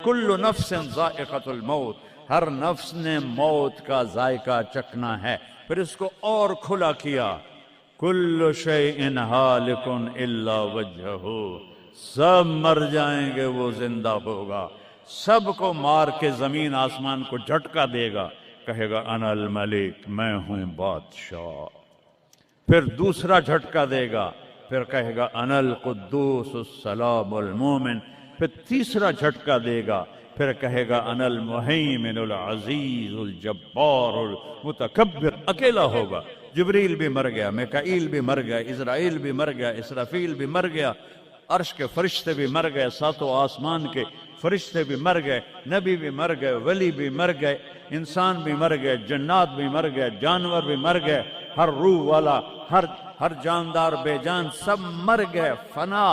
کل نفس ذائقۃ الموت، ہر نفس نے موت کا ذائقہ چکھنا ہے۔ پھر اس کو اور کھلا کیا، کل شیء ہالک الا وجہہ، سب مر جائیں گے وہ زندہ ہوگا، سب کو مار کے زمین آسمان کو جھٹکا دے گا، کہے گا انا الملک، میں ہوں بادشاہ۔ پھر دوسرا جھٹکا دے گا، پھر کہے گا انا القدوس السلام المومن۔ پھر تیسرا جھٹکا دے گا، پھر کہے گا انا المہیمن العزیز الجبار المتکبر۔ اکیلا ہوگا، جبریل بھی مر گیا، میکائیل بھی مر گیا، اسرائیل بھی مر گیا، اسرافیل بھی مر گیا، عرش کے فرشتے بھی مر گئے، ساتوں آسمان کے فرشتے بھی مر گئے، نبی بھی مر گئے، ولی بھی مر گئے، انسان بھی مر گئے، جنات بھی مر گئے، جانور بھی مر گئے، ہر روح والا، ہر جاندار بے جان سب مر گئے، فنا۔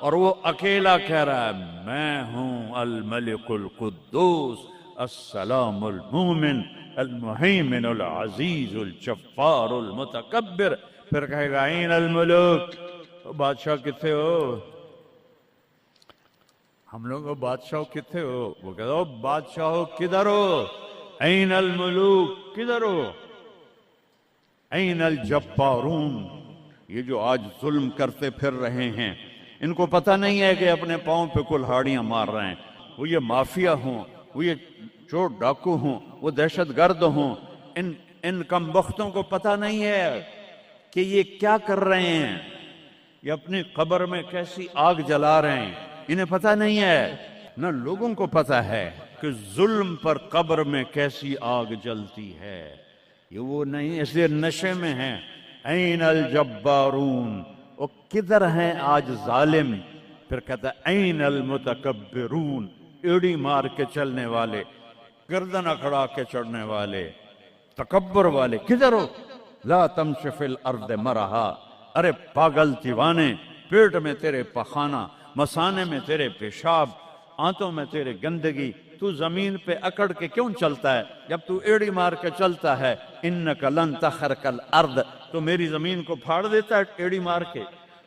اور وہ اکیلا کہہ رہا ہے میں ہوں الملک القدوس السلام المومن المہیمن العزیز الجبار المتکبر۔ پھر کہے گا این الملوک، بادشاہ کتنے ہو؟ ہم لوگ بادشاہ کتنے ہو؟ وہ کہتا ہو بادشاہ کدھر ہو؟ این الملوک، کدھر ہو؟ این الجبارون، یہ جو آج ظلم کرتے پھر رہے ہیں، ان کو پتہ نہیں ہے کہ اپنے پاؤں پہ کلہاڑیاں مار رہے ہیں۔ وہ یہ مافیا ہوں، وہ یہ چور ڈاکو ہوں، وہ دہشت گرد ہوں، ان کم بختوں کو پتہ نہیں ہے کہ یہ کیا کر رہے ہیں، یہ اپنی قبر میں کیسی آگ جلا رہے ہیں، انہیں پتہ نہیں ہے۔ نہ لوگوں کو پتہ ہے کہ ظلم پر قبر میں کیسی آگ جلتی ہے، یہ وہ نہیں، اس لیے نشے میں ہیں۔ این الجبارون، وہ کدھر ہیں آج ظالم؟ پھر کہتا ہے این المتکبرون، ایڑی مار کے چلنے والے، گردن اکھڑا کے چڑھنے والے، تکبر والے، کدھر ہو؟ لا تمش فی الارض مرحا، ارے پاگل دیوانے، پیٹ میں تیرے پخانہ، مثانے میں تیرے پیشاب، آنتوں میں تیرے گندگی، تو زمین پہ اکڑ کے کیوں چلتا ہے؟ جب تو ایڑی مار کے چلتا ہے انک لن تخرق الارض، تو میری زمین کو پھاڑ دیتا ہے ایڑی مار کے،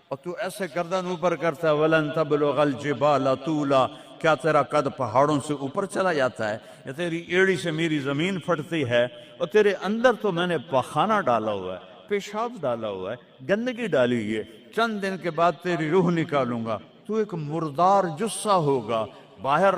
اور تو ایسے گردن اوپر کرتا ہے ولن تبلغ الجبال طولا، کیا تیرا قد پہاڑوں سے اوپر چلا جاتا ہے؟ یا تیری ایڑی سے میری زمین پھٹتی ہے، اور تیرے اندر تو میں نے پخانہ ڈالا ہوا ہے، پیشاب ڈالا ہوا ہے، گندگی ڈالی ہوئی ہے، چند دن کے بعد تیری روح نکالوں گا، تو ایک مردار جثہ ہوگا، باہر